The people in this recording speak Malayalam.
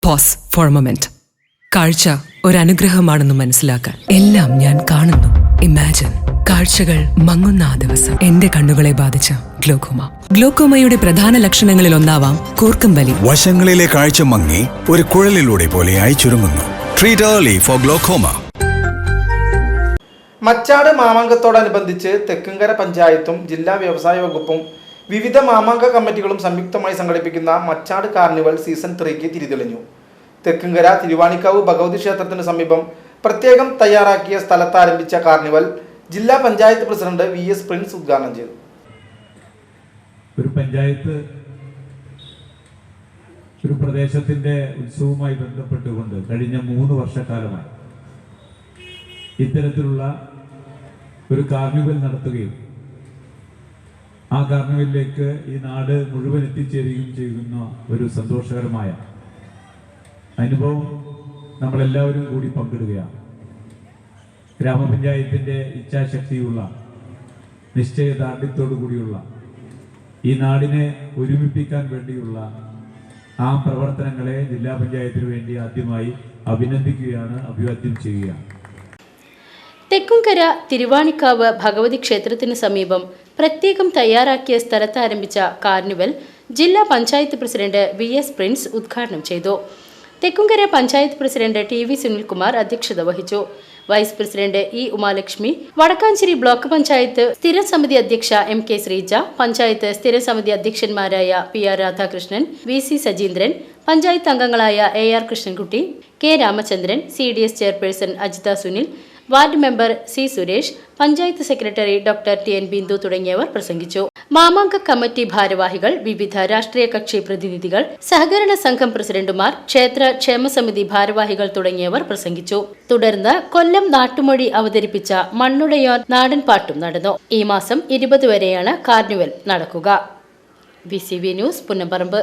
Pose four A moment. കാഴ്ച ഒരനുഗ്രഹമാണെന്ന് മനസ്സിലാക്കാൻ എല്ലാം ഞാൻ കാണുന്നു. ഇമാജിൻ കാഴ്ചകൾ മങ്ങുന്ന ആ ദിവസം. എന്റെ കണ്ണുകളെ ബാധിച്ച ഗ്ലോക്കോമ. ഗ്ലോക്കോമയുടെ പ്രധാന ലക്ഷണങ്ങളിൽ ഒന്നാവാം കൂർക്കം വലി. വശങ്ങളിലെ കാഴ്ച മങ്ങി ഒരു കുഴലിലൂടെ പോലെയായി ചുരുങ്ങുന്നു. Treat early for glaucoma. Machad മാമാങ്കത്തോടനുബന്ധിച്ച് തെക്കുംകര പഞ്ചായത്തും ജില്ലാ വ്യവസായ വകുപ്പും വിവിധ മാമാങ്ക കമ്മിറ്റികളും സംയുക്തമായി സംഘടിപ്പിക്കുന്ന മച്ചാട് കാർണിവൽ സീസൺ 3ക്ക് തിരിതെളിഞ്ഞു. തെക്കുംകര തിരുവാണിക്കാവ് ഭഗവതി ക്ഷേത്രത്തിന് സമീപം പ്രത്യേകം തയ്യാറാക്കിയ സ്ഥലത്ത് ആരംഭിച്ച കാർണിവൽ ജില്ലാ പഞ്ചായത്ത് പ്രസിഡന്റ് VS പ്രിൻസ് ഉദ്ഘാടനം ചെയ്തു. ഒരു പഞ്ചായത്ത് ഒരു പ്രദേശത്തിന്റെ ഉത്സവവുമായി ബന്ധപ്പെട്ടുകൊണ്ട് കഴിഞ്ഞ 3 വർഷക്കാലമായി ഇത്തരത്തിലുള്ള ഒരു കാർണിവൽ നടത്തുകയും ആ കാർണിവലിലേക്ക് ഈ നാട് മുഴുവൻ എത്തിച്ചേരുകയും ചെയ്യുന്ന ഒരു സന്തോഷകരമായ അനുഭവം നമ്മളെല്ലാവരും കൂടി പങ്കിടുകയാണ്. ഗ്രാമപഞ്ചായത്തിൻ്റെ ഇച്ഛാശക്തിയുള്ള നിശ്ചയദാർഢ്യത്തോടു കൂടിയുള്ള ഈ നാടിനെ ഒരുമിപ്പിക്കാൻ വേണ്ടിയുള്ള ആ പ്രവർത്തനങ്ങളെ ജില്ലാ പഞ്ചായത്തിന് വേണ്ടി ആദ്യമായി അഭിനന്ദിക്കുകയാണ്, അഭിവാദ്യം ചെയ്യുകയാണ്. തെക്കുംകര തിരുവാണിക്കാവ് ഭഗവതി ക്ഷേത്രത്തിന് സമീപം പ്രത്യേകം തയ്യാറാക്കിയ സ്ഥലത്ത് ആരംഭിച്ച കാർണിവൽ ജില്ലാ പഞ്ചായത്ത് പ്രസിഡന്റ് VS പ്രിൻസ് ഉദ്ഘാടനം ചെയ്തു. തെക്കുംകര പഞ്ചായത്ത് പ്രസിഡന്റ് TV സുനിൽകുമാർ അധ്യക്ഷത വഹിച്ചു. Vice president E Umalakshmi, Vadakkanchery block panchayat സ്ഥിരം സമിതി അധ്യക്ഷ MK ശ്രീജ, പഞ്ചായത്ത് സ്ഥിരം സമിതി അധ്യക്ഷന്മാരായ PR രാധാകൃഷ്ണൻ, VC സജീന്ദ്രൻ, പഞ്ചായത്ത് അംഗങ്ങളായ AR Krishnankutty, K Ramachandran, CDS chairperson Ajitha Sunil, ward member C Suresh, panchayat secretary doctor TN Bindu തുടങ്ങിയവർ പ്രസംഗിച്ചു. മാമാങ്ക കമ്മിറ്റി ഭാരവാഹികൾ, വിവിധ രാഷ്ട്രീയ കക്ഷി പ്രതിനിധികൾ, സഹകരണ സംഘം പ്രസിഡന്റുമാർ, ക്ഷേത്ര ക്ഷേമസമിതി ഭാരവാഹികൾ തുടങ്ങിയവർ പ്രസംഗിച്ചു. തുടർന്ന് കൊല്ലം നാട്ടുമൊഴി അവതരിപ്പിച്ച മണ്ണുടയോൻ നാടൻ പാട്ടും നടന്നു. ഈ മാസം 20 വരെയാണ് കാർണിവൽ നടക്കുക. VCV news, Punnamparambu.